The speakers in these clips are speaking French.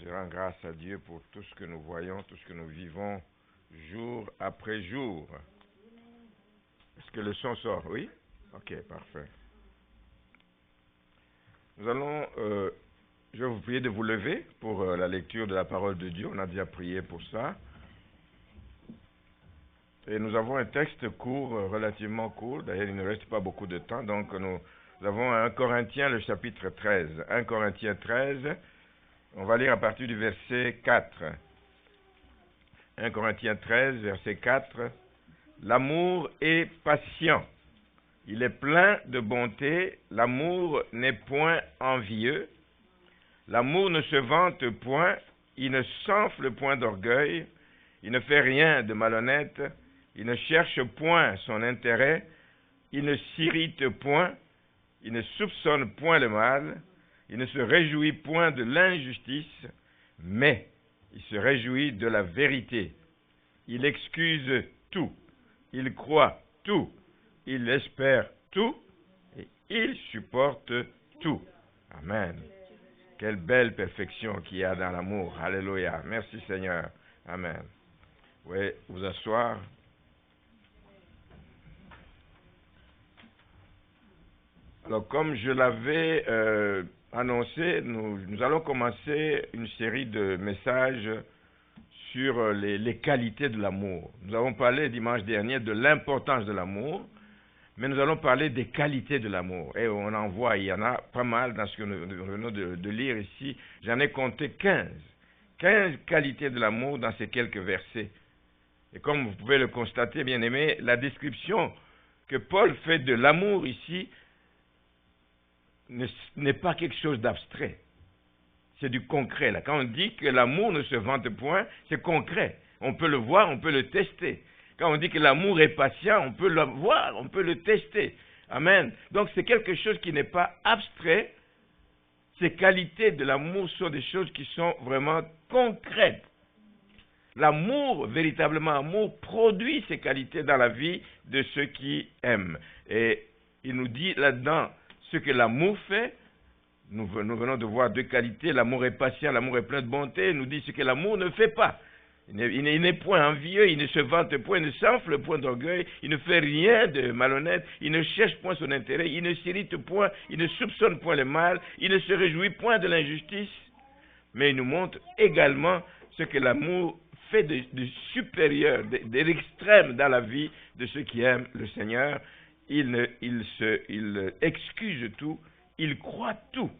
Je rends grâce à Dieu pour tout ce que nous voyons, tout ce que nous vivons jour après jour. Est-ce que le son sort? Oui? Ok, parfait. Nous allons, je vais vous prier de vous lever pour la lecture de la parole de Dieu. On a déjà prié pour ça. Et nous avons un texte court, relativement court. D'ailleurs, il ne reste pas beaucoup de temps. Donc, nous avons 1 Corinthiens, le chapitre 13. 1 Corinthiens 13, on va lire à partir du verset 4. 1 Corinthiens 13, verset 4. L'amour est patient. Il est plein de bonté. L'amour n'est point envieux. L'amour ne se vante point. Il ne s'enfle point d'orgueil. Il ne fait rien de malhonnête. Il ne cherche point son intérêt. Il ne s'irrite point. Il ne soupçonne point le mal. Il ne se réjouit point de l'injustice, mais il se réjouit de la vérité. Il excuse tout. Il croit tout. Il espère tout. Et il supporte tout. Amen. Quelle belle perfection qu'il y a dans l'amour. Alléluia. Merci Seigneur. Amen. Oui, vous asseoir. Alors, comme je l'avais annoncé, nous allons commencer une série de messages sur les qualités de l'amour. Nous avons parlé dimanche dernier de l'importance de l'amour, mais nous allons parler des qualités de l'amour. Et on en voit, il y en a pas mal dans ce que nous venons de lire ici. J'en ai compté 15. 15 qualités de l'amour dans ces quelques versets. Et comme vous pouvez le constater, bien-aimés, la description que Paul fait de l'amour ici n'est pas quelque chose d'abstrait. C'est du concret. Là. Quand on dit que l'amour ne se vante point, c'est concret. On peut le voir, on peut le tester. Quand on dit que l'amour est patient, on peut le voir, on peut le tester. Amen. Donc c'est quelque chose qui n'est pas abstrait. Ces qualités de l'amour sont des choses qui sont vraiment concrètes. L'amour, véritablement amour, produit ces qualités dans la vie de ceux qui aiment. Et il nous dit là-dedans ce que l'amour fait. Nous venons de voir deux qualités. L'amour est patient, l'amour est plein de bonté. Il nous dit ce que l'amour ne fait pas. Il n'est point envieux, il ne se vante point, il ne s'enfle point d'orgueil, il ne fait rien de malhonnête, il ne cherche point son intérêt, il ne s'irrite point, il ne soupçonne point le mal, il ne se réjouit point de l'injustice. Mais il nous montre également ce que l'amour fait de supérieur, de l'extrême dans la vie de ceux qui aiment le Seigneur. Il excuse tout, il croit tout,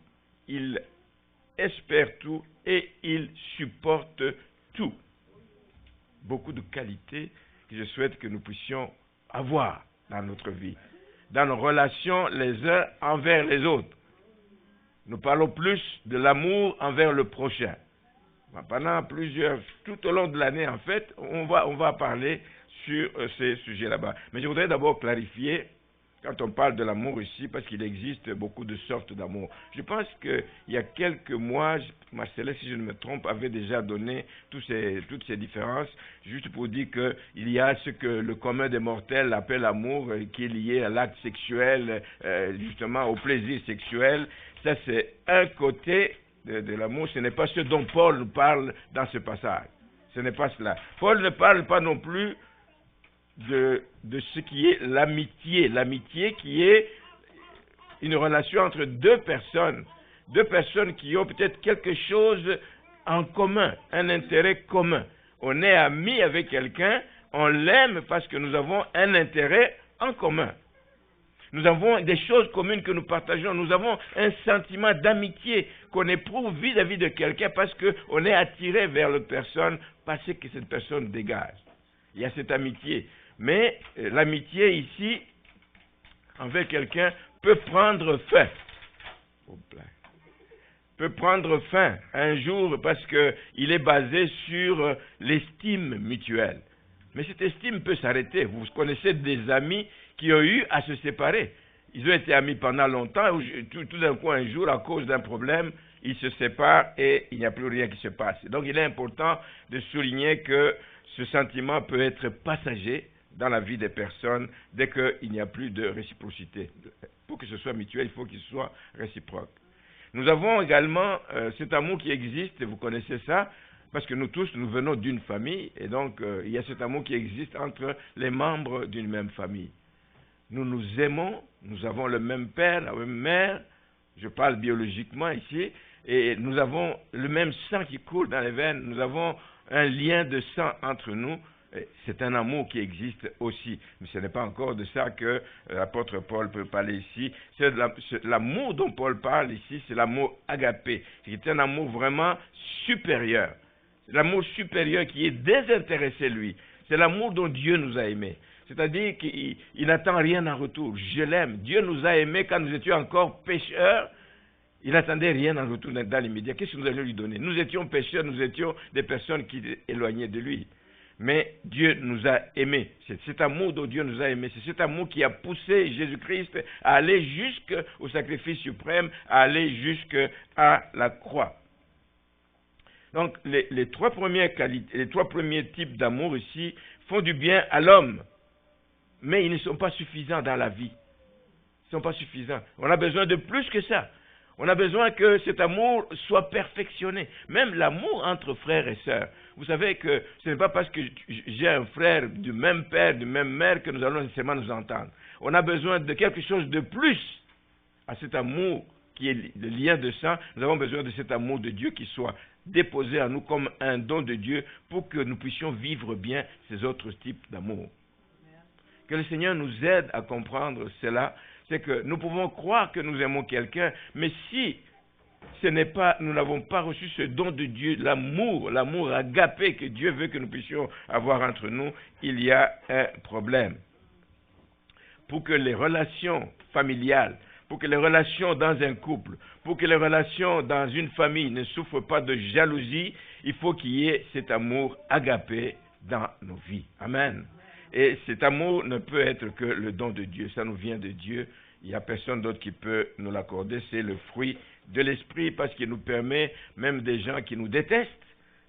il espère tout et il supporte tout. Beaucoup de qualités que je souhaite que nous puissions avoir dans notre vie, dans nos relations les uns envers les autres. Nous parlons plus de l'amour envers le prochain. Pendant tout au long de l'année, en fait, on va parler sur ces sujets là-bas. Mais je voudrais d'abord clarifier, quand on parle de l'amour ici, parce qu'il existe beaucoup de sortes d'amour. Je pense qu'il y a quelques mois, Marcellin, si je ne me trompe, avait déjà donné toutes ces différences, juste pour dire qu'il y a ce que le commun des mortels appelle amour, qui est lié à l'acte sexuel, justement au plaisir sexuel. Ça, c'est un côté de l'amour. Ce n'est pas ce dont Paul nous parle dans ce passage. Ce n'est pas cela. Paul ne parle pas non plus de ce qui est l'amitié. L'amitié qui est une relation entre deux personnes qui ont peut-être quelque chose en commun, un intérêt commun. On est amis avec quelqu'un, on l'aime parce que nous avons un intérêt en commun. Nous avons des choses communes que nous partageons. Nous avons un sentiment d'amitié qu'on éprouve vis-à-vis de quelqu'un parce qu'on est attiré vers l'autre personne parce que cette personne dégage. Il y a cette amitié. Mais l'amitié ici, envers quelqu'un, peut prendre fin. Peut prendre fin un jour parce qu'il est basé sur l'estime mutuelle. Mais cette estime peut s'arrêter. Vous connaissez des amis qui ont eu à se séparer. Ils ont été amis pendant longtemps. Tout d'un coup, un jour, à cause d'un problème, ils se séparent et il n'y a plus rien qui se passe. Donc, il est important de souligner que ce sentiment peut être passager dans la vie des personnes dès qu'il n'y a plus de réciprocité. Pour que ce soit mutuel, il faut qu'il soit réciproque. Nous avons également cet amour qui existe, et vous connaissez ça, parce que nous tous, nous venons d'une famille, et donc il y a cet amour qui existe entre les membres d'une même famille. Nous nous aimons, nous avons le même père, la même mère, je parle biologiquement ici, et nous avons le même sang qui coule dans les veines, nous avons un lien de sang entre nous. C'est un amour qui existe aussi, mais ce n'est pas encore de ça que l'apôtre Paul peut parler ici. C'est l'amour dont Paul parle ici, c'est l'amour agapé, c'est un amour vraiment supérieur. C'est l'amour supérieur qui est désintéressé, lui. C'est l'amour dont Dieu nous a aimés. C'est-à-dire qu'il n'attend rien en retour. Je l'aime. Dieu nous a aimés quand nous étions encore pécheurs. Il n'attendait rien en retour dans l'immédiat. Qu'est-ce que nous allions lui donner? Nous étions pécheurs, nous étions des personnes qui éloignaient de lui. Mais Dieu nous a aimés. C'est cet amour dont Dieu nous a aimés. C'est cet amour qui a poussé Jésus-Christ à aller jusqu'au sacrifice suprême, à aller jusqu'à la croix. Donc, les trois premiers types d'amour ici font du bien à l'homme. Mais ils ne sont pas suffisants dans la vie. Ils ne sont pas suffisants. On a besoin de plus que ça. On a besoin que cet amour soit perfectionné. Même l'amour entre frères et sœurs. Vous savez que ce n'est pas parce que j'ai un frère du même père, du même mère que nous allons nécessairement nous entendre. On a besoin de quelque chose de plus à cet amour qui est le lien de sang. Nous avons besoin de cet amour de Dieu qui soit déposé en nous comme un don de Dieu pour que nous puissions vivre bien ces autres types d'amour. Que le Seigneur nous aide à comprendre cela. C'est que nous pouvons croire que nous aimons quelqu'un, mais si nous n'avons pas reçu ce don de Dieu, l'amour agapé que Dieu veut que nous puissions avoir entre nous, il y a un problème. Pour que les relations familiales, pour que les relations dans un couple, pour que les relations dans une famille ne souffrent pas de jalousie, il faut qu'il y ait cet amour agapé dans nos vies. Amen. Et cet amour ne peut être que le don de Dieu. Ça nous vient de Dieu. Il n'y a personne d'autre qui peut nous l'accorder. C'est le fruit de l'esprit parce qu'il nous permet, même des gens qui nous détestent,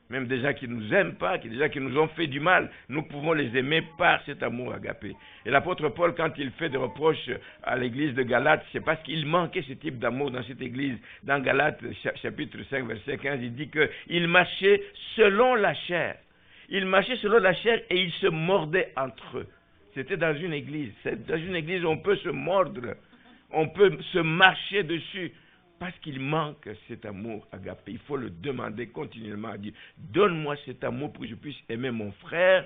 même des gens qui ne nous aiment pas, des gens qui nous ont fait du mal, nous pouvons les aimer par cet amour agapé. Et l'apôtre Paul, quand il fait des reproches à l'église de Galates, c'est parce qu'il manquait ce type d'amour dans cette église. Dans Galates, chapitre 5, verset 15, il dit qu'il marchait selon la chair. Ils marchaient selon la chair et ils se mordaient entre eux. C'était dans une église. Dans une église, on peut se mordre, on peut se marcher dessus, parce qu'il manque cet amour agapé. Il faut le demander continuellement à Dieu. Donne-moi cet amour pour que je puisse aimer mon frère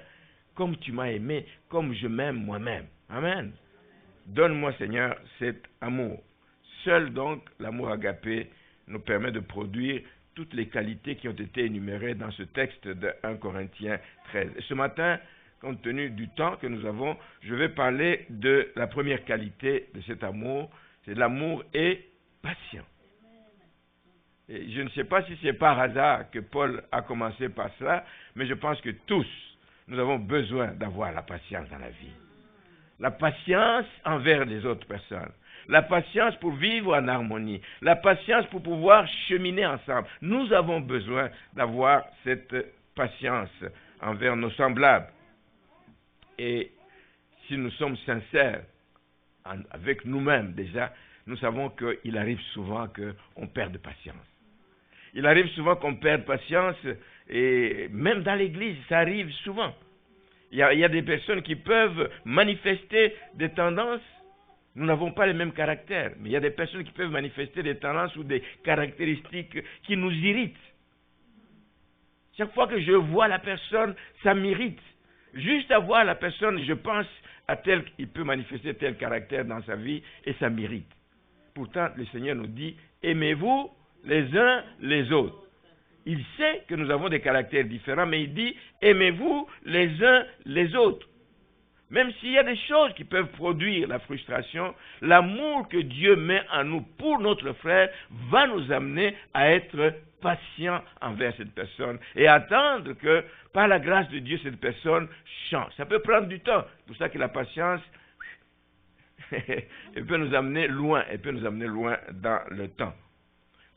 comme tu m'as aimé, comme je m'aime moi-même. Amen. Donne-moi, Seigneur, cet amour. Seul donc l'amour agapé nous permet de produire toutes les qualités qui ont été énumérées dans ce texte de 1 Corinthiens 13. Et ce matin, compte tenu du temps que nous avons, je vais parler de la première qualité de cet amour. C'est l'amour est patient. Et je ne sais pas si c'est par hasard que Paul a commencé par cela, mais je pense que tous, nous avons besoin d'avoir la patience dans la vie. La patience envers les autres personnes. La patience pour vivre en harmonie. La patience pour pouvoir cheminer ensemble. Nous avons besoin d'avoir cette patience envers nos semblables. Et si nous sommes sincères avec nous-mêmes déjà, nous savons qu'il arrive souvent qu'on perde patience. Il arrive souvent qu'on perde patience, et même dans l'église, ça arrive souvent. Il y a des personnes qui peuvent manifester des tendances. Nous n'avons pas les mêmes caractères, mais il y a des personnes qui peuvent manifester des tendances ou des caractéristiques qui nous irritent. Chaque fois que je vois la personne, ça m'irrite. Juste à voir la personne, je pense à tel qu'il peut manifester tel caractère dans sa vie et ça m'irrite. Pourtant, le Seigneur nous dit, aimez-vous les uns les autres. Il sait que nous avons des caractères différents, mais il dit, aimez-vous les uns les autres. Même s'il y a des choses qui peuvent produire la frustration, l'amour que Dieu met en nous pour notre frère va nous amener à être patients envers cette personne et attendre que, par la grâce de Dieu, cette personne change. Ça peut prendre du temps. C'est pour ça que la patience elle peut nous amener loin, dans le temps.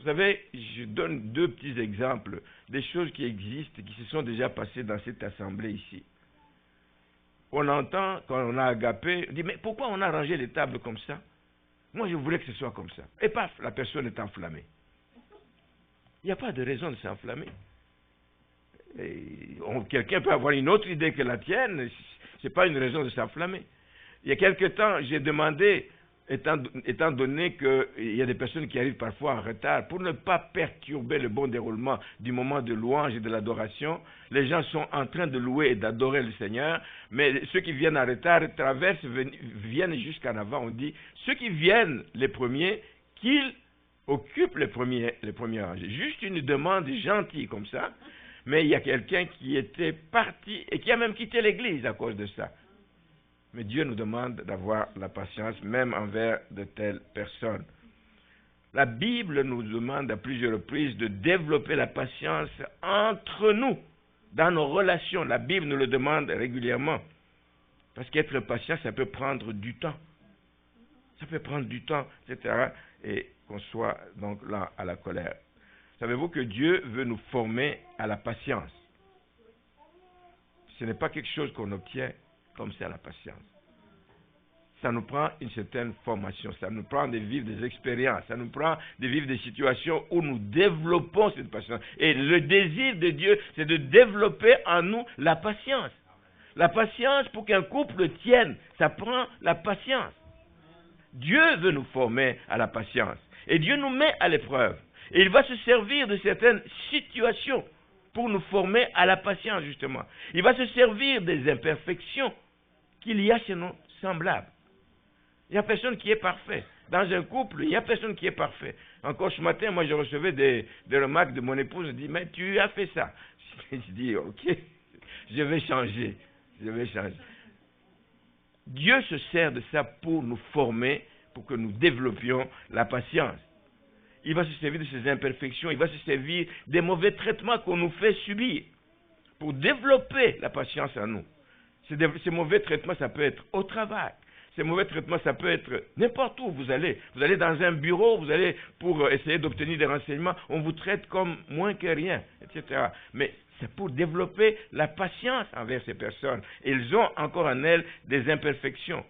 Vous savez, je donne deux petits exemples des choses qui existent, qui se sont déjà passées dans cette assemblée ici. On entend, quand on a agapé, on dit, mais pourquoi on a rangé les tables comme ça? Moi, je voulais que ce soit comme ça. Et paf, la personne est enflammée. Il n'y a pas de raison de s'enflammer. Quelqu'un peut avoir une autre idée que la tienne, ce n'est pas une raison de s'enflammer. Il y a quelque temps, j'ai demandé, étant donné qu'il y a des personnes qui arrivent parfois en retard, pour ne pas perturber le bon déroulement du moment de louange et de l'adoration, les gens sont en train de louer et d'adorer le Seigneur, mais ceux qui viennent en retard traversent, viennent jusqu'en avant. On dit, ceux qui viennent les premiers, qu'ils occupent les premiers rangs. Juste une demande gentille comme ça, mais il y a quelqu'un qui était parti et qui a même quitté l'église à cause de ça. Mais Dieu nous demande d'avoir la patience même envers de telles personnes. La Bible nous demande à plusieurs reprises de développer la patience entre nous, dans nos relations. La Bible nous le demande régulièrement. Parce qu'être patient, ça peut prendre du temps. Ça peut prendre du temps, etc. Et qu'on soit donc là à la colère. Savez-vous que Dieu veut nous former à la patience? Ce n'est pas quelque chose qu'on obtient comme ça, la patience. Ça nous prend une certaine formation, ça nous prend de vivre des expériences, ça nous prend de vivre des situations où nous développons cette patience. Et le désir de Dieu, c'est de développer en nous la patience. La patience, pour qu'un couple tienne, ça prend la patience. Dieu veut nous former à la patience. Et Dieu nous met à l'épreuve. Et il va se servir de certaines situations pour nous former à la patience, justement. Il va se servir des imperfections qu'il y a chez nos semblables. Il n'y a personne qui est parfait. Dans un couple, il n'y a personne qui est parfait. Encore ce matin, moi, je recevais des remarques de mon épouse. Je dis, mais tu as fait ça. Je dis, ok, je vais changer. Dieu se sert de ça pour nous former, pour que nous développions la patience. Il va se servir de ces imperfections, il va se servir des mauvais traitements qu'on nous fait subir pour développer la patience en nous. Ces mauvais traitements, ça peut être au travail. Ces mauvais traitements, ça peut être n'importe où vous allez. Vous allez dans un bureau, vous allez pour essayer d'obtenir des renseignements, on vous traite comme moins que rien, etc. Mais c'est pour développer la patience envers ces personnes. Ils ont encore en elles des imperfections.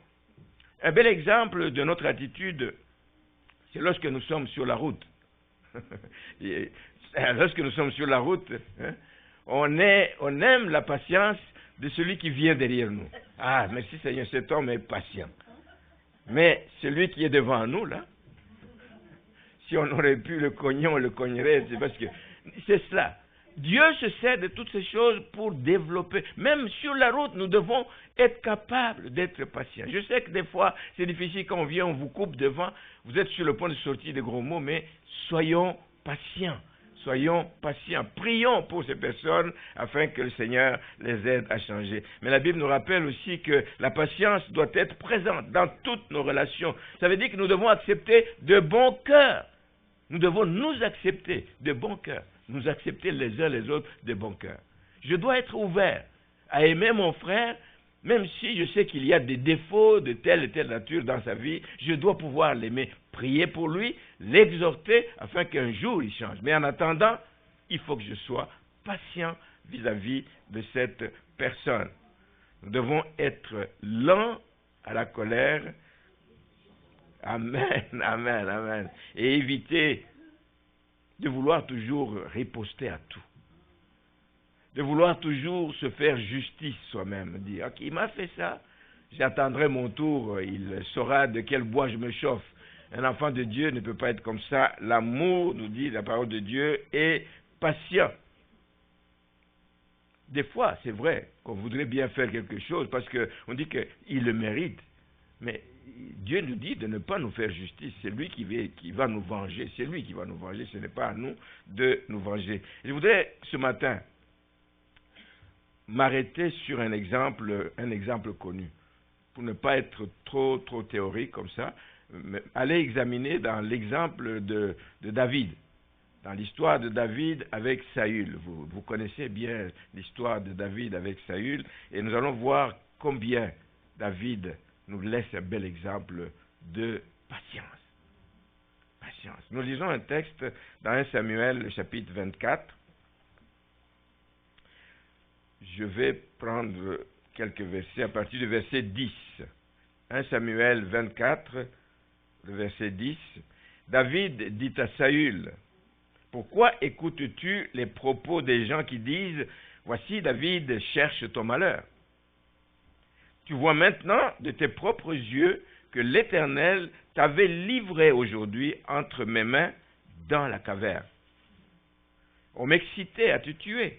Un bel exemple de notre attitude, c'est lorsque nous sommes sur la route. Lorsque nous sommes sur la route, on aime la patience de celui qui vient derrière nous. Ah, merci Seigneur, cet homme est patient. Mais celui qui est devant nous, là, si on aurait pu le cogner, on le cognerait. C'est parce que c'est cela. Dieu se sert de toutes ces choses pour développer. Même sur la route, nous devons être capables d'être patients. Je sais que des fois, c'est difficile quand on vient, on vous coupe devant. Vous êtes sur le point de sortir des gros mots, mais soyons patients. Soyons patients. Prions pour ces personnes afin que le Seigneur les aide à changer. Mais la Bible nous rappelle aussi que la patience doit être présente dans toutes nos relations. Ça veut dire que nous devons accepter de bon cœur. Nous devons nous accepter de bon cœur. Nous accepter les uns les autres de bon cœur. Je dois être ouvert à aimer mon frère, même si je sais qu'il y a des défauts de telle et telle nature dans sa vie, je dois pouvoir l'aimer, prier pour lui, l'exhorter afin qu'un jour il change. Mais en attendant, il faut que je sois patient vis-à-vis de cette personne. Nous devons être lents à la colère. Amen, amen, amen. Et éviter de vouloir toujours riposter à tout. De vouloir toujours se faire justice soi-même. Dire, ok, il m'a fait ça, j'attendrai mon tour, il saura de quel bois je me chauffe. Un enfant de Dieu ne peut pas être comme ça. L'amour, nous dit la parole de Dieu, est patient. Des fois, c'est vrai qu'on voudrait bien faire quelque chose parce qu'on dit qu'il le mérite. Mais Dieu nous dit de ne pas nous faire justice. C'est lui qui va nous venger. C'est lui qui va nous venger. Ce n'est pas à nous de nous venger. Je voudrais ce matin m'arrêter sur un exemple connu. Pour ne pas être trop théorique comme ça, mais aller examiner dans l'exemple de David. Dans l'histoire de David avec Saül. Vous connaissez bien l'histoire de David avec Saül. Et nous allons voir combien David nous laisse un bel exemple de patience. Patience. Nous lisons un texte dans 1 Samuel, le chapitre 24. Je vais prendre quelques versets à partir du verset 10. 1 Samuel 24, le verset 10. David dit à Saül, Pourquoi écoutes-tu les propos des gens qui disent « Voici David cherche ton malheur ». Tu vois maintenant de tes propres yeux que l'Éternel t'avait livré aujourd'hui entre mes mains dans la caverne. On m'excitait à te tuer,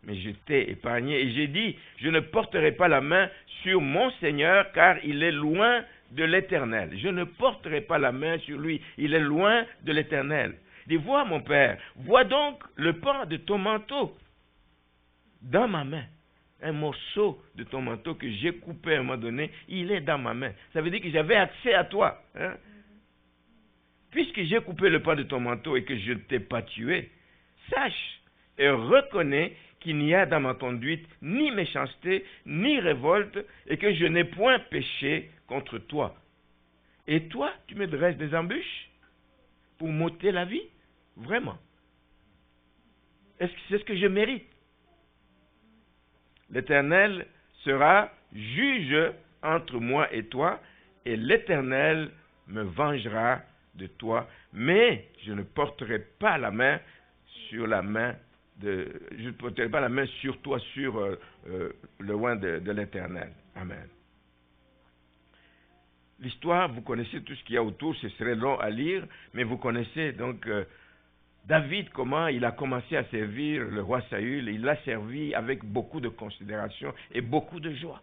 mais je t'ai épargné et j'ai dit, je ne porterai pas la main sur mon Seigneur car il est loin de l'Éternel. Je ne porterai pas la main sur lui, il est loin de l'Éternel. Dis, vois mon père, vois donc le pan de ton manteau dans ma main. Un morceau de ton manteau que j'ai coupé à un moment donné, il est dans ma main. Ça veut dire que j'avais accès à toi. Hein? Puisque j'ai coupé le pan de ton manteau et que je ne t'ai pas tué, sache et reconnais qu'il n'y a dans ma conduite ni méchanceté, ni révolte, et que je n'ai point péché contre toi. Et toi, tu me dresses des embûches pour m'ôter la vie? Vraiment? Est-ce que c'est ce que je mérite? L'Éternel sera juge entre moi et toi, et l'Éternel me vengera de toi, mais je ne porterai pas la main sur la main je ne porterai pas la main sur toi, sur le loin de l'Éternel. Amen. L'histoire, vous connaissez tout ce qu'il y a autour, ce serait long à lire, mais vous connaissez donc David, comment il a commencé à servir le roi Saül. Il l'a servi avec beaucoup de considération et beaucoup de joie.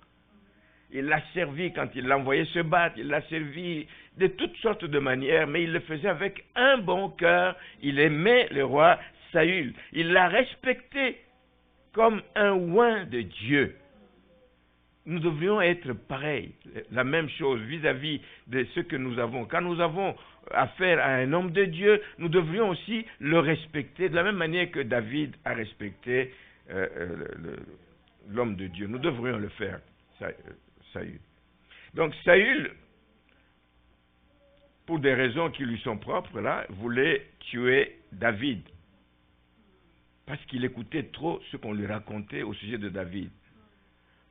Il l'a servi quand il l'envoyait se battre, il l'a servi de toutes sortes de manières, mais il le faisait avec un bon cœur. Il aimait le roi Saül. Il l'a respecté comme un oint de Dieu. Nous devrions être pareils, la même chose vis-à-vis de ce que nous avons. Quand nous avons affaire à un homme de Dieu, nous devrions aussi le respecter de la même manière que David a respecté l'homme de Dieu. Nous devrions le faire, Saül. Donc Saül, pour des raisons qui lui sont propres, là, voulait tuer David. Parce qu'il écoutait trop ce qu'on lui racontait au sujet de David.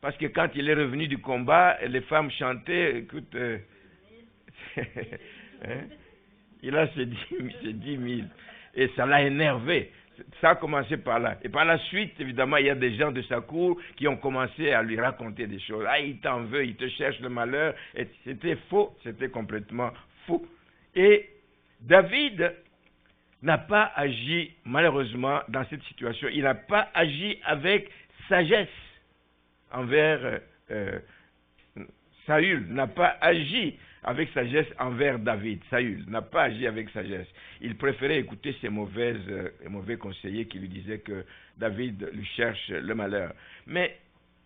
Parce que quand il est revenu du combat, les femmes chantaient, écoute, hein, il a ses 10 000. Et ça l'a énervé. Ça a commencé par là. Et par la suite, évidemment, il y a des gens de sa cour qui ont commencé à lui raconter des choses. Ah, il t'en veut, il te cherche le malheur. Et c'était faux, c'était complètement faux. Et David n'a pas agi, malheureusement, dans cette situation. Il n'a pas agi avec sagesse envers Saül, n'a pas agi avec sagesse envers David. Saül n'a pas agi avec sagesse. Il préférait écouter ses mauvais conseillers qui lui disaient que David lui cherche le malheur. Mais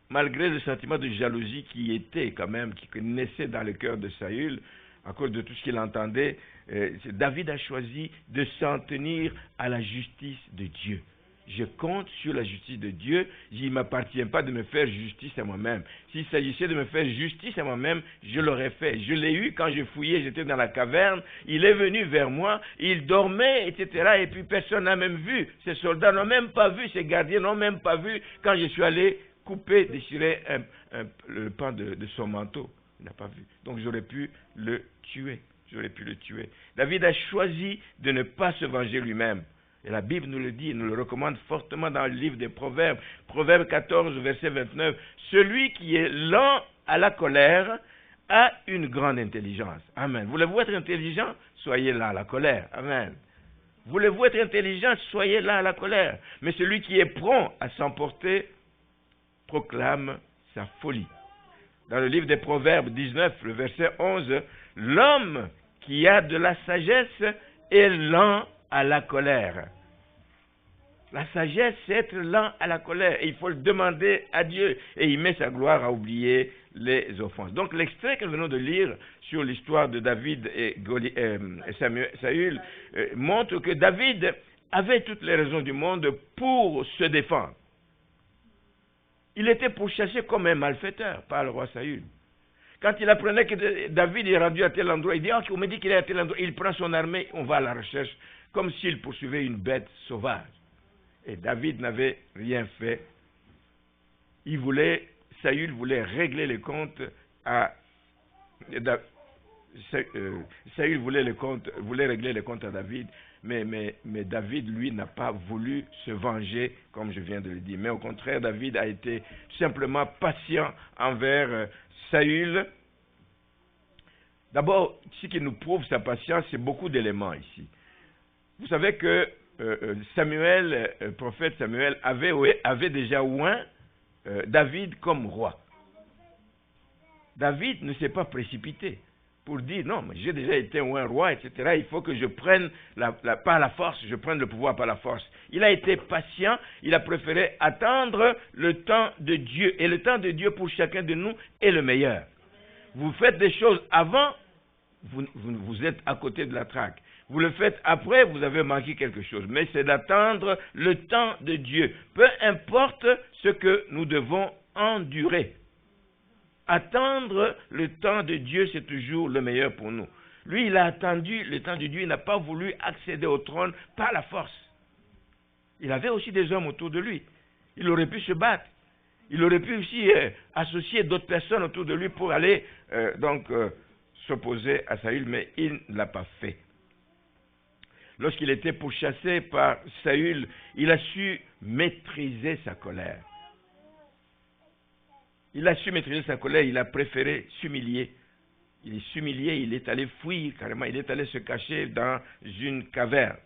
malgré le sentiment de jalousie qui était quand même, qui naissait dans le cœur de Saül, à cause de tout ce qu'il entendait, David a choisi de s'en tenir à la justice de Dieu. Je compte sur la justice de Dieu. Il ne m'appartient pas de me faire justice à moi-même. S'il s'agissait de me faire justice à moi-même, je l'aurais fait. Je l'ai eu quand je fouillais, j'étais dans la caverne. Il est venu vers moi, il dormait, etc. Et puis personne n'a même vu. Ces soldats n'ont même pas vu, ces gardiens n'ont même pas vu quand je suis allé couper, déchirer le pan de son manteau. Il n'a pas vu. Donc j'aurais pu le tuer. David a choisi de ne pas se venger lui-même. Et la Bible nous le dit, nous le recommande fortement dans le livre des Proverbes. Proverbe 14, verset 29. Celui qui est lent à la colère a une grande intelligence. Amen. Voulez-vous être intelligent? Soyez lent à la colère. Amen. Voulez-vous être intelligent? Soyez lent à la colère. Mais celui qui est prompt à s'emporter proclame sa folie. Dans le livre des Proverbes 19, le verset 11, l'homme qui a de la sagesse est lent à la colère. La sagesse, c'est être lent à la colère. Et il faut le demander à Dieu. Et il met sa gloire à oublier les offenses. Donc l'extrait que nous venons de lire sur l'histoire de David et Saül montre que David avait toutes les raisons du monde pour se défendre. Il était pourchassé comme un malfaiteur par le roi Saül. Quand il apprenait que David est rendu à tel endroit, il dit, on me dit qu'il est à tel endroit. Il prend son armée, on va à la recherche, comme s'il poursuivait une bête sauvage. Et David n'avait rien fait. Saül voulait régler les comptes Saül voulait régler les comptes à David, Mais David, lui, n'a pas voulu se venger, comme je viens de le dire. Mais au contraire, David a été simplement patient envers Saül. D'abord, ce qui nous prouve sa patience, c'est beaucoup d'éléments ici. Vous savez que Samuel, prophète Samuel, avait déjà oint David comme roi. David ne s'est pas précipité pour dire non, mais j'ai déjà été oint roi, etc. Il faut que je prenne par la force, je prenne le pouvoir par la force. Il a été patient, il a préféré attendre le temps de Dieu. Et le temps de Dieu pour chacun de nous est le meilleur. Vous faites des choses avant, vous êtes à côté de la traque. Vous le faites après, vous avez manqué quelque chose. Mais c'est d'attendre le temps de Dieu. Peu importe ce que nous devons endurer. Attendre le temps de Dieu, c'est toujours le meilleur pour nous. Lui, il a attendu le temps de Dieu, il n'a pas voulu accéder au trône par la force. Il avait aussi des hommes autour de lui. Il aurait pu se battre. Il aurait pu aussi associer d'autres personnes autour de lui pour aller s'opposer à Saül, mais il ne l'a pas fait. Lorsqu'il était pourchassé par Saül, il a su maîtriser sa colère. Il a su maîtriser sa colère, il a préféré s'humilier. Il est s'humilié, il est allé fuir carrément, il est allé se cacher dans une caverne.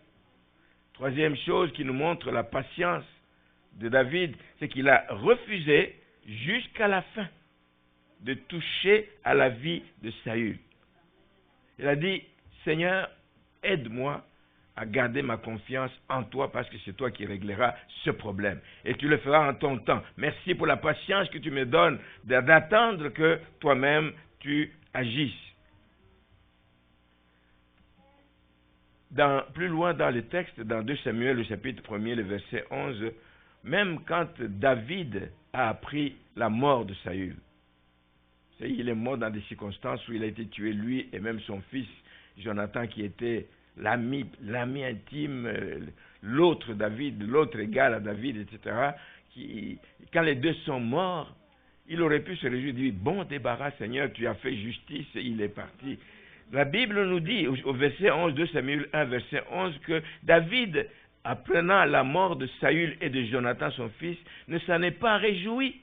Troisième chose qui nous montre la patience de David, c'est qu'il a refusé jusqu'à la fin de toucher à la vie de Saül. Il a dit, Seigneur, aide-moi à garder ma confiance en toi parce que c'est toi qui régleras ce problème. Et tu le feras en ton temps. Merci pour la patience que tu me donnes d'attendre que toi-même tu agisses. Plus loin dans le texte, dans 2 Samuel, le chapitre 1er, le verset 11, même quand David a appris la mort de Saül, il est mort dans des circonstances où il a été tué, lui et même son fils, Jonathan, qui était l'ami intime, l'autre David, l'autre égal à David, etc. Quand les deux sont morts, il aurait pu se réjouir, dire, bon débarras Seigneur, tu as fait justice, et il est parti. La Bible nous dit, au verset 11, 2 Samuel 1, verset 11, que David, apprenant la mort de Saül et de Jonathan, son fils, ne s'en est pas réjoui.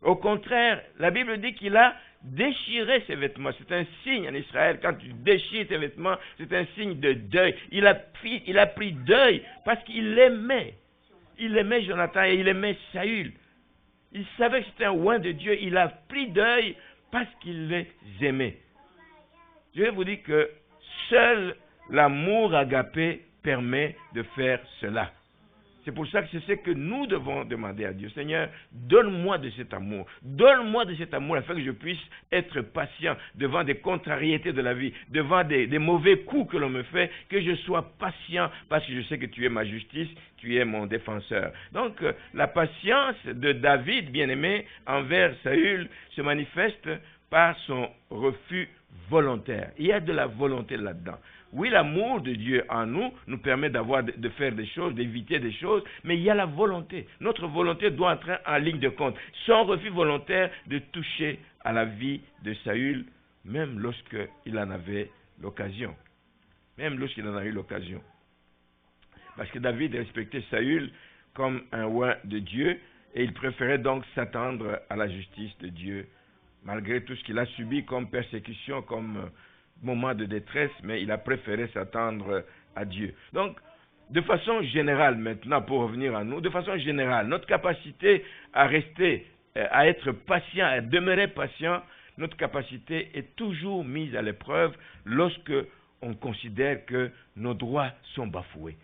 Au contraire, la Bible dit qu'il a déchiré ses vêtements. C'est un signe en Israël. Quand tu déchires tes vêtements, c'est un signe de deuil. Il a pris deuil parce qu'il aimait. Il aimait Jonathan et il aimait Saül. Il savait que c'était un oint de Dieu. Il a pris deuil parce qu'il les aimait. Je vais vous dire que seul l'amour agapé permet de faire cela. C'est pour ça que c'est ce que nous devons demander à Dieu. Seigneur, donne-moi de cet amour. Donne-moi de cet amour afin que je puisse être patient devant des contrariétés de la vie, devant des mauvais coups que l'on me fait, que je sois patient parce que je sais que tu es ma justice, tu es mon défenseur. Donc, la patience de David, bien-aimé, envers Saül se manifeste par son refus volontaire. Il y a de la volonté là-dedans. Oui, l'amour de Dieu en nous permet de faire des choses, d'éviter des choses, mais il y a la volonté. Notre volonté doit entrer en ligne de compte. Son refus volontaire de toucher à la vie de Saül, même lorsqu'il en avait l'occasion. Même lorsqu'il en a eu l'occasion. Parce que David respectait Saül comme un oint de Dieu, et il préférait donc s'attendre à la justice de Dieu, malgré tout ce qu'il a subi comme persécution, comme moment de détresse, mais il a préféré s'attendre à Dieu. Donc, de façon générale maintenant, pour revenir à nous, de façon générale, notre capacité à rester, à être patient, à demeurer patient, notre capacité est toujours mise à l'épreuve lorsque on considère que nos droits sont bafoués.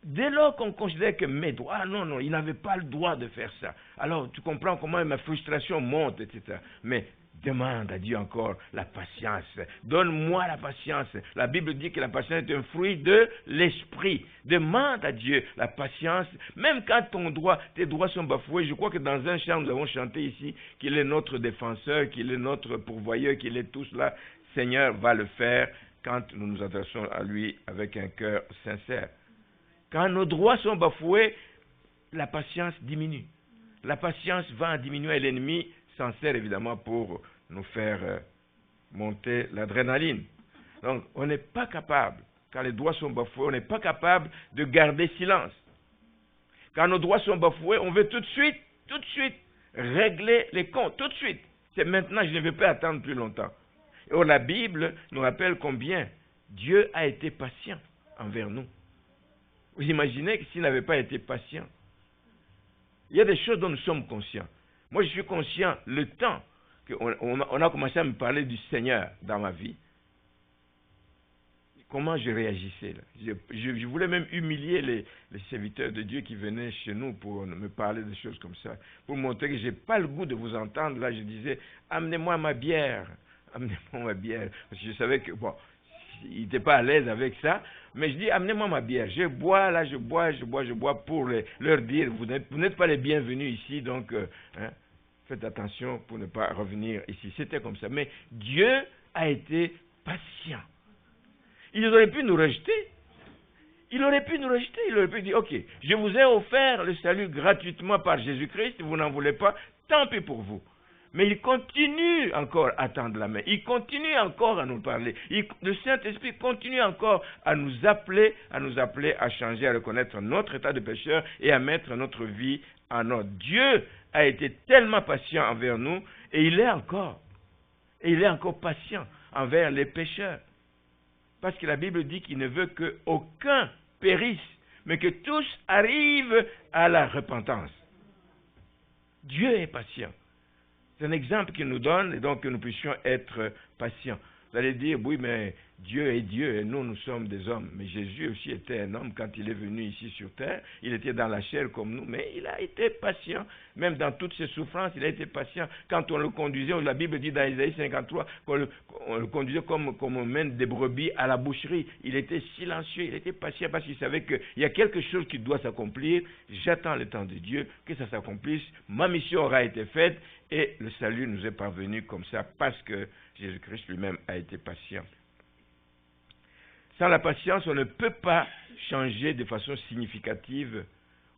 Dès lors qu'on considère que mes droits, non, il n'avait pas le droit de faire ça. Alors, tu comprends comment ma frustration monte, etc. Mais demande à Dieu encore la patience. Donne-moi la patience. La Bible dit que la patience est un fruit de l'esprit. Demande à Dieu la patience, même quand tes droits sont bafoués. Je crois que dans un chant, nous avons chanté ici qu'il est notre défenseur, qu'il est notre pourvoyeur, qu'il est tout cela. Seigneur va le faire quand nous nous adressons à lui avec un cœur sincère. Quand nos droits sont bafoués, la patience diminue. La patience va en diminuer et l'ennemi s'en sert évidemment pour nous faire monter l'adrénaline. Donc, on n'est pas capable, quand les droits sont bafoués, on n'est pas capable de garder silence. Quand nos droits sont bafoués, on veut tout de suite, régler les comptes, tout de suite. C'est maintenant, je ne veux pas attendre plus longtemps. Et or, la Bible nous rappelle combien Dieu a été patient envers nous. Vous imaginez que s'il n'avait pas été patient, il y a des choses dont nous sommes conscients. Moi, je suis conscient, le temps qu'on a commencé à me parler du Seigneur dans ma vie, comment je réagissais là. Je voulais même humilier les serviteurs de Dieu qui venaient chez nous pour me parler de choses comme ça, pour montrer que je n'ai pas le goût de vous entendre. Là, je disais, amenez-moi ma bière, amenez-moi ma bière. Parce que je savais que, bon, il n'était pas à l'aise avec ça, mais je dis, amenez-moi ma bière. Je bois, là, je bois pour leur dire, vous n'êtes pas les bienvenus ici, donc faites attention pour ne pas revenir ici. C'était comme ça. Mais Dieu a été patient. Il aurait pu nous rejeter. Il aurait pu dire, ok, je vous ai offert le salut gratuitement par Jésus-Christ, vous n'en voulez pas, tant pis pour vous. Mais il continue encore à tendre la main. Il continue encore à nous parler. Le Saint-Esprit continue encore à nous appeler à changer, à reconnaître notre état de pécheur et à mettre notre vie en ordre. Dieu a été tellement patient envers nous et il est encore patient envers les pécheurs. Parce que la Bible dit qu'il ne veut qu'aucun périsse, mais que tous arrivent à la repentance. Dieu est patient. C'est un exemple qu'il nous donne, et donc que nous puissions être patients. Vous allez dire, oui, mais Dieu est Dieu, et nous sommes des hommes. Mais Jésus aussi était un homme quand il est venu ici sur terre. Il était dans la chair comme nous, mais il a été patient. Même dans toutes ses souffrances, il a été patient. Quand on le conduisait, la Bible dit dans Isaïe 53, qu'on le conduisait comme on mène des brebis à la boucherie. Il était silencieux, il était patient parce qu'il savait qu'il y a quelque chose qui doit s'accomplir. J'attends le temps de Dieu, que ça s'accomplisse. Ma mission aura été faite et le salut nous est parvenu comme ça parce que Jésus-Christ lui-même a été patient. Sans la patience, on ne peut pas changer de façon significative,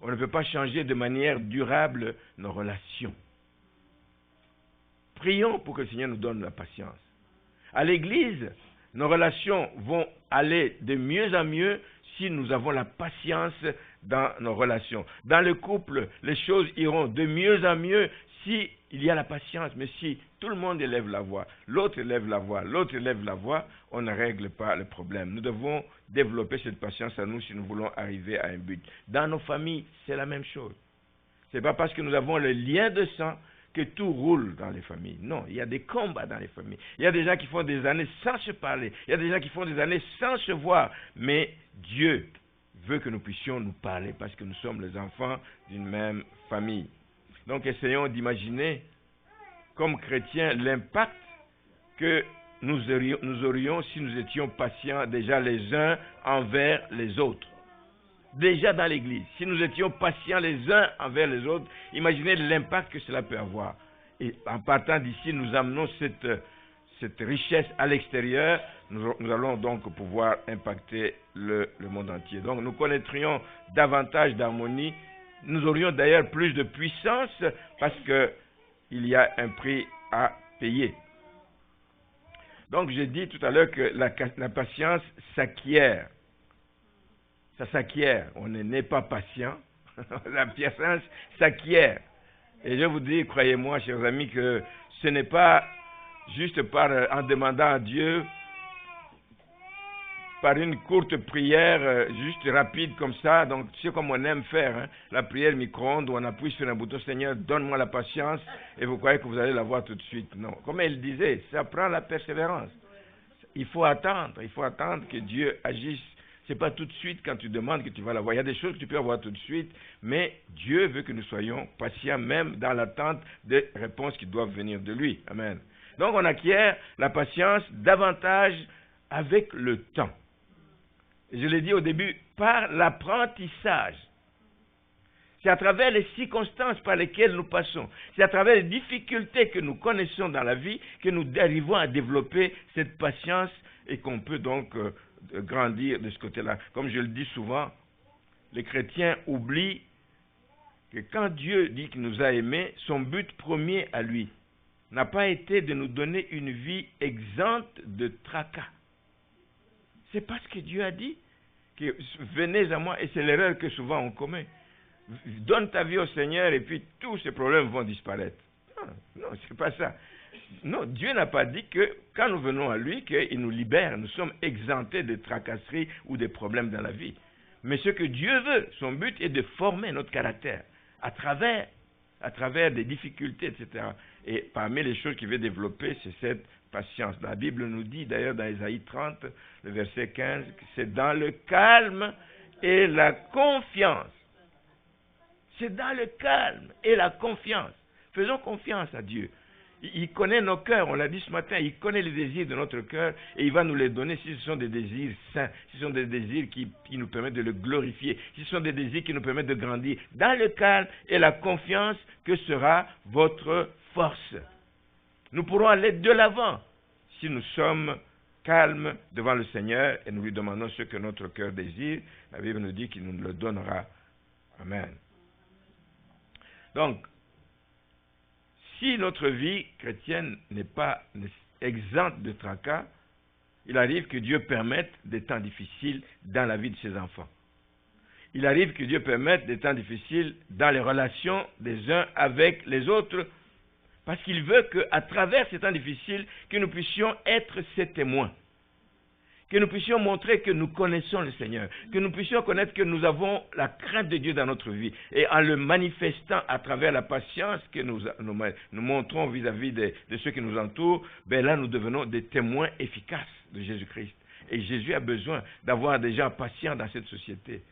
on ne peut pas changer de manière durable nos relations. Prions pour que le Seigneur nous donne la patience. À l'Église, nos relations vont aller de mieux en mieux si nous avons la patience dans nos relations. Dans le couple, les choses iront de mieux en mieux si il y a la patience, mais si tout le monde élève la voix, l'autre élève la voix, on ne règle pas le problème. Nous devons développer cette patience à nous si nous voulons arriver à un but. Dans nos familles, c'est la même chose. Ce n'est pas parce que nous avons le lien de sang que tout roule dans les familles. Non, il y a des combats dans les familles. Il y a des gens qui font des années sans se parler. Il y a des gens qui font des années sans se voir. Mais Dieu veut que nous puissions nous parler parce que nous sommes les enfants d'une même famille. Donc, essayons d'imaginer, comme chrétiens, l'impact que nous aurions si nous étions patients déjà les uns envers les autres. Déjà dans l'Église, si nous étions patients les uns envers les autres, imaginez l'impact que cela peut avoir. Et en partant d'ici, nous amenons cette richesse à l'extérieur, nous allons donc pouvoir impacter le monde entier. Donc, nous connaîtrions davantage d'harmonie. Nous aurions d'ailleurs plus de puissance parce qu'il y a un prix à payer. Donc, j'ai dit tout à l'heure que la patience s'acquiert. Ça s'acquiert. On n'est pas patient. La patience s'acquiert. Et je vous dis, croyez-moi, chers amis, que ce n'est pas juste en demandant à Dieu, par une courte prière, juste rapide comme ça, donc c'est comme on aime faire, la prière micro-ondes où on appuie sur un bouton, Seigneur, donne-moi la patience, et vous croyez que vous allez l'avoir tout de suite. Non, comme elle disait, ça prend la persévérance. Il faut attendre que Dieu agisse. C'est pas tout de suite quand tu demandes que tu vas l'avoir. Il y a des choses que tu peux avoir tout de suite, mais Dieu veut que nous soyons patients, même dans l'attente des réponses qui doivent venir de lui. Amen. Donc on acquiert la patience davantage avec le temps. Je l'ai dit au début, par l'apprentissage. C'est à travers les circonstances par lesquelles nous passons. C'est à travers les difficultés que nous connaissons dans la vie que nous arrivons à développer cette patience et qu'on peut donc grandir de ce côté-là. Comme je le dis souvent, les chrétiens oublient que quand Dieu dit qu'il nous a aimés, son but premier à lui n'a pas été de nous donner une vie exempte de tracas. C'est parce que Dieu a dit que venez à moi, et c'est l'erreur que souvent on commet. Donne ta vie au Seigneur et puis tous ces problèmes vont disparaître. Non, c'est pas ça. Non, Dieu n'a pas dit que quand nous venons à lui, qu'il nous libère. Nous sommes exemptés de tracasseries ou des problèmes dans la vie. Mais ce que Dieu veut, son but est de former notre caractère à travers des difficultés, etc. Et parmi les choses qu'il veut développer, c'est cette patience. La Bible nous dit d'ailleurs dans Ésaïe 30, le verset 15, que c'est dans le calme et la confiance. C'est dans le calme et la confiance. Faisons confiance à Dieu. Il connaît nos cœurs, on l'a dit ce matin, il connaît les désirs de notre cœur et il va nous les donner si ce sont des désirs saints, si ce sont des désirs qui nous permettent de le glorifier, si ce sont des désirs qui nous permettent de grandir. Dans le calme et la confiance que sera votre force. Nous pourrons aller de l'avant si nous sommes calmes devant le Seigneur et nous lui demandons ce que notre cœur désire. La Bible nous dit qu'il nous le donnera. Amen. Donc, si notre vie chrétienne n'est pas exempte de tracas, il arrive que Dieu permette des temps difficiles dans la vie de ses enfants. Il arrive que Dieu permette des temps difficiles dans les relations des uns avec les autres, parce qu'il veut qu'à travers ces temps difficiles, que nous puissions être ses témoins. Que nous puissions montrer que nous connaissons le Seigneur, que nous puissions connaître que nous avons la crainte de Dieu dans notre vie. Et en le manifestant à travers la patience que nous montrons vis-à-vis de ceux qui nous entourent, ben là nous devenons des témoins efficaces de Jésus-Christ. Et Jésus a besoin d'avoir des gens patients dans cette société.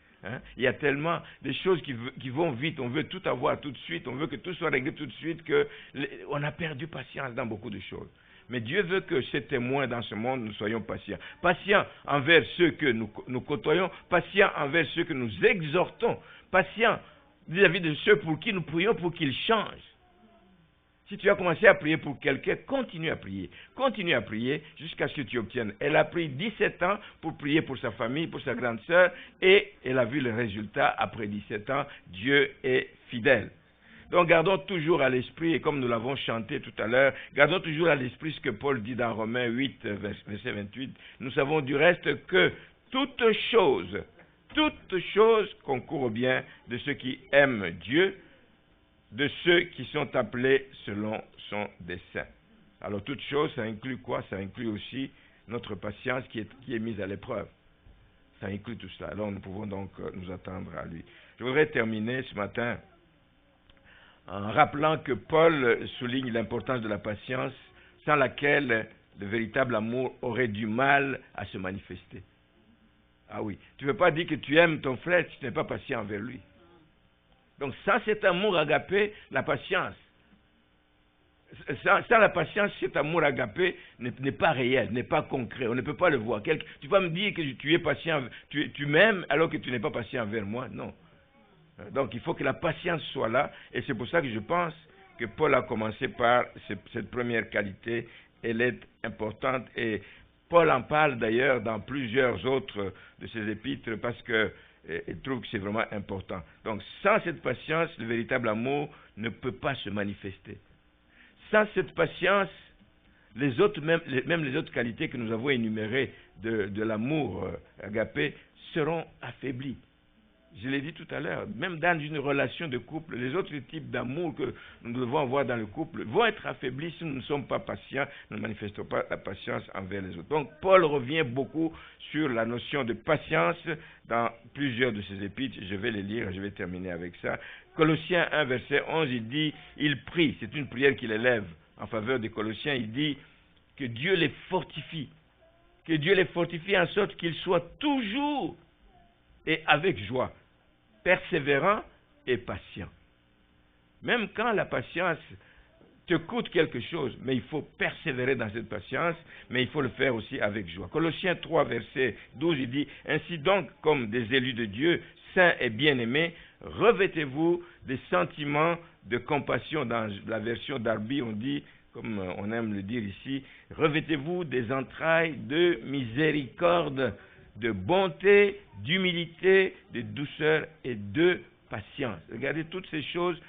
Il y a tellement de choses qui vont vite, on veut tout avoir tout de suite, on veut que tout soit réglé tout de suite, qu'on a perdu patience dans beaucoup de choses. Mais Dieu veut que ces témoins dans ce monde, nous soyons patients. Patients envers ceux que nous côtoyons, patients envers ceux que nous exhortons, patients vis-à-vis de ceux pour qui nous prions pour qu'ils changent. Si tu as commencé à prier pour quelqu'un, continue à prier. Continue à prier jusqu'à ce que tu obtiennes. Elle a pris 17 ans pour prier pour sa famille, pour sa grande sœur, et elle a vu le résultat après 17 ans. Dieu est fidèle. Donc gardons toujours à l'esprit, et comme nous l'avons chanté tout à l'heure, gardons toujours à l'esprit ce que Paul dit dans Romains 8, verset 28. Nous savons du reste que toute chose concourt au bien de ceux qui aiment Dieu, de ceux qui sont appelés selon son dessein. Alors toute chose, ça inclut quoi? Ça inclut aussi notre patience qui est mise à l'épreuve. Ça inclut tout cela. Alors nous pouvons donc nous attendre à lui. Je voudrais terminer ce matin en rappelant que Paul souligne l'importance de la patience, sans laquelle le véritable amour aurait du mal à se manifester. Ah oui, tu ne peux pas dire que tu aimes ton frère si tu n'es pas patient envers lui. Donc sans cet amour agapé, la patience, sans la patience, cet amour agapé n'est pas réel, n'est pas concret, on ne peut pas le voir. Tu vas me dire que tu es patient, tu m'aimes alors que tu n'es pas patient envers moi, non. Donc il faut que la patience soit là, et c'est pour ça que je pense que Paul a commencé par cette première qualité. Elle est importante, et Paul en parle d'ailleurs dans plusieurs autres de ses épîtres, parce qu'il trouve que c'est vraiment important. Donc sans cette patience, le véritable amour ne peut pas se manifester. Sans cette patience, les autres, même les autres qualités que nous avons énumérées de l'amour agapé seront affaiblies. Je l'ai dit tout à l'heure, même dans une relation de couple, les autres types d'amour que nous devons avoir dans le couple vont être affaiblis si nous ne sommes pas patients, nous ne manifestons pas la patience envers les autres. Donc Paul revient beaucoup sur la notion de patience dans plusieurs de ses épîtres. Je vais les lire et je vais terminer avec ça. Colossiens 1, verset 11, il dit, il prie, c'est une prière qu'il élève en faveur des Colossiens, il dit que Dieu les fortifie en sorte qu'ils soient toujours et avec joie, persévérant et patient. Même quand la patience te coûte quelque chose, mais il faut persévérer dans cette patience, mais il faut le faire aussi avec joie. Colossiens 3, verset 12, il dit, ainsi donc, comme des élus de Dieu, saints et bien-aimés, revêtez-vous des sentiments de compassion. Dans la version d'Arby, on dit, comme on aime le dire ici, revêtez-vous des entrailles de miséricorde, de bonté, d'humilité, de douceur et de patience. Regardez, toutes ces choses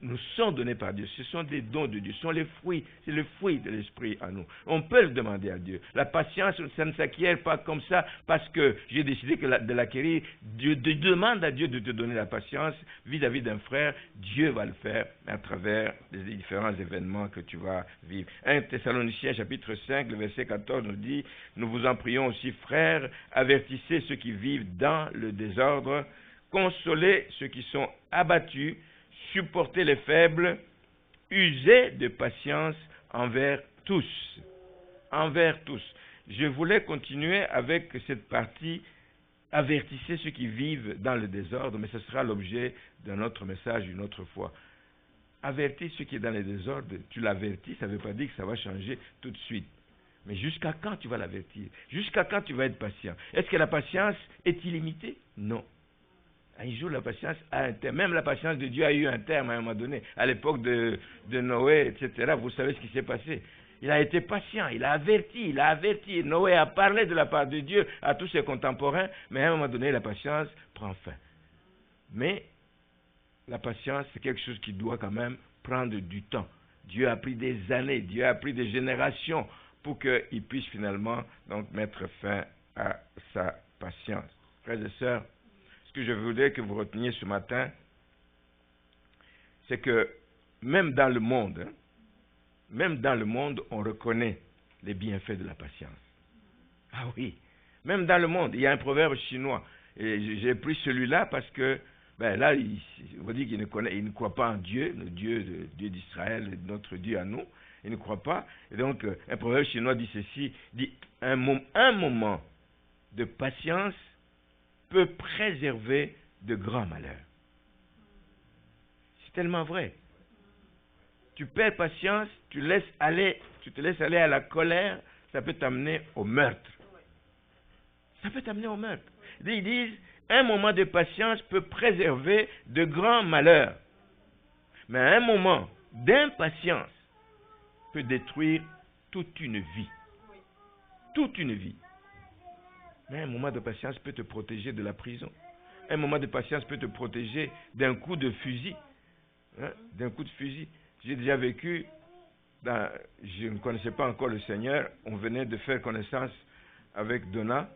nous sont donnés par Dieu. Ce sont des dons de Dieu. Ce sont les fruits. C'est le fruit de l'esprit à nous. On peut le demander à Dieu. La patience, ça ne s'acquiert pas comme ça parce que j'ai décidé de l'acquérir. Dieu demande à Dieu de te donner la patience vis-à-vis d'un frère. Dieu va le faire à travers les différents événements que tu vas vivre. 1 Thessaloniciens chapitre 5, le verset 14 nous dit, nous vous en prions aussi, frères, avertissez ceux qui vivent dans le désordre, consolez ceux qui sont abattus, supportez les faibles, usez de patience envers tous. Envers tous. Je voulais continuer avec cette partie, avertissez ceux qui vivent dans le désordre, mais ce sera l'objet d'un autre message une autre fois. Avertis ceux qui sont dans le désordre, tu l'avertis, ça ne veut pas dire que ça va changer tout de suite. Mais jusqu'à quand tu vas l'avertir? Jusqu'à quand tu vas être patient? Est-ce que la patience est illimitée? Non. Un jour, la patience a un terme. Même la patience de Dieu a eu un terme à un moment donné. À l'époque de Noé, etc., vous savez ce qui s'est passé. Il a été patient, il a averti. Noé a parlé de la part de Dieu à tous ses contemporains, mais à un moment donné, la patience prend fin. Mais la patience, c'est quelque chose qui doit quand même prendre du temps. Dieu a pris des années, Dieu a pris des générations pour qu'il puisse finalement donc mettre fin à sa patience. Frères et sœurs, ce que je voudrais que vous reteniez ce matin, c'est que même dans le monde, on reconnaît les bienfaits de la patience. Ah oui, même dans le monde, il y a un proverbe chinois, et j'ai pris celui-là parce que, là, on va dire qu'il ne croit pas en Dieu, le Dieu d'Israël, notre Dieu à nous, il ne croit pas, et donc un proverbe chinois dit ceci, dit un moment de patience peut préserver de grands malheurs. C'est tellement vrai. Tu perds patience, tu te laisses aller à la colère, ça peut t'amener au meurtre. Ça peut t'amener au meurtre. Ils disent, un moment de patience peut préserver de grands malheurs. Mais un moment d'impatience peut détruire toute une vie. Toute une vie. Mais un moment de patience peut te protéger de la prison. Un moment de patience peut te protéger d'un coup de fusil. D'un coup de fusil. J'ai déjà vécu, je ne connaissais pas encore le Seigneur, on venait de faire connaissance avec Donna.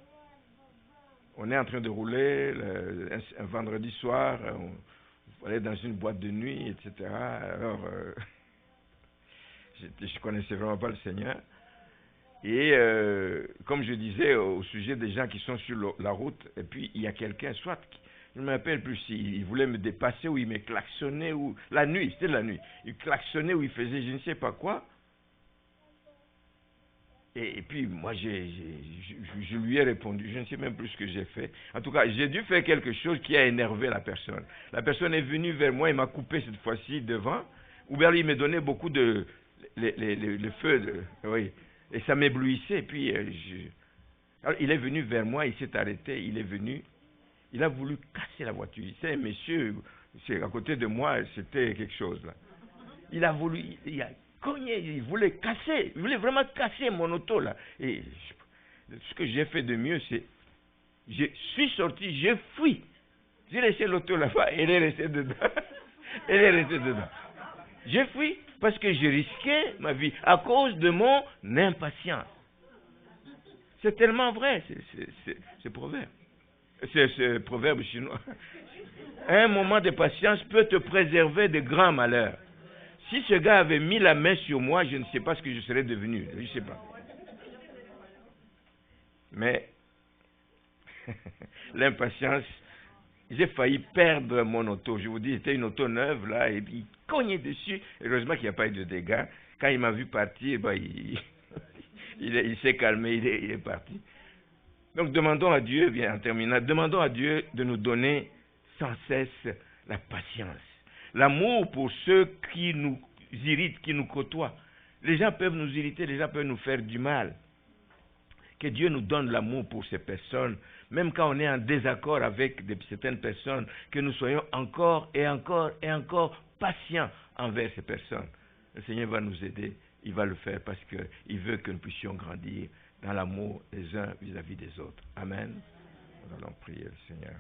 On est en train de rouler un vendredi soir, on allait dans une boîte de nuit, etc. Alors, je ne connaissais vraiment pas le Seigneur. Et comme je disais au sujet des gens qui sont sur la route, et puis il y a quelqu'un, soit, je ne me rappelle plus s'il voulait me dépasser ou il me klaxonnait, ou la nuit, c'était la nuit, il klaxonnait ou il faisait je ne sais pas quoi. Et puis moi, je lui ai répondu, je ne sais même plus ce que j'ai fait. En tout cas, j'ai dû faire quelque chose qui a énervé la personne. La personne est venue vers moi, il m'a coupé cette fois-ci devant, ou bien il me donnait beaucoup de... le feu, oui. Et ça m'éblouissait. Et puis, alors, il est venu vers moi, il s'est arrêté, il est venu, il a voulu casser la voiture. C'est un monsieur, à côté de moi, c'était quelque chose là. Il a voulu, il a cogné, il voulait casser, il voulait vraiment casser mon auto là. Et ce que j'ai fait de mieux, c'est, je suis sorti, j'ai fui. J'ai laissé l'auto là-bas, elle est restée dedans. Elle est restée dedans. J'ai fui parce que je risquais ma vie à cause de mon impatience. C'est tellement vrai, c'est proverbe. C'est proverbe chinois. Un moment de patience peut te préserver de grands malheurs. Si ce gars avait mis la main sur moi, je ne sais pas ce que je serais devenu. Je ne sais pas. Mais l'impatience, j'ai failli perdre mon auto. Je vous dis, c'était une auto neuve, là, et puis il cognait dessus. Heureusement qu'il n'y a pas eu de dégâts. Quand il m'a vu partir, il s'est calmé, il est parti. Donc demandons à Dieu, bien en terminant, demandons à Dieu de nous donner sans cesse la patience. L'amour pour ceux qui nous irritent, qui nous côtoient. Les gens peuvent nous irriter, les gens peuvent nous faire du mal. Que Dieu nous donne l'amour pour ces personnes, même quand on est en désaccord avec certaines personnes, que nous soyons encore et encore et encore patients envers ces personnes. Le Seigneur va nous aider, il va le faire parce qu'il veut que nous puissions grandir dans l'amour les uns vis-à-vis des autres. Amen. Nous allons prier le Seigneur.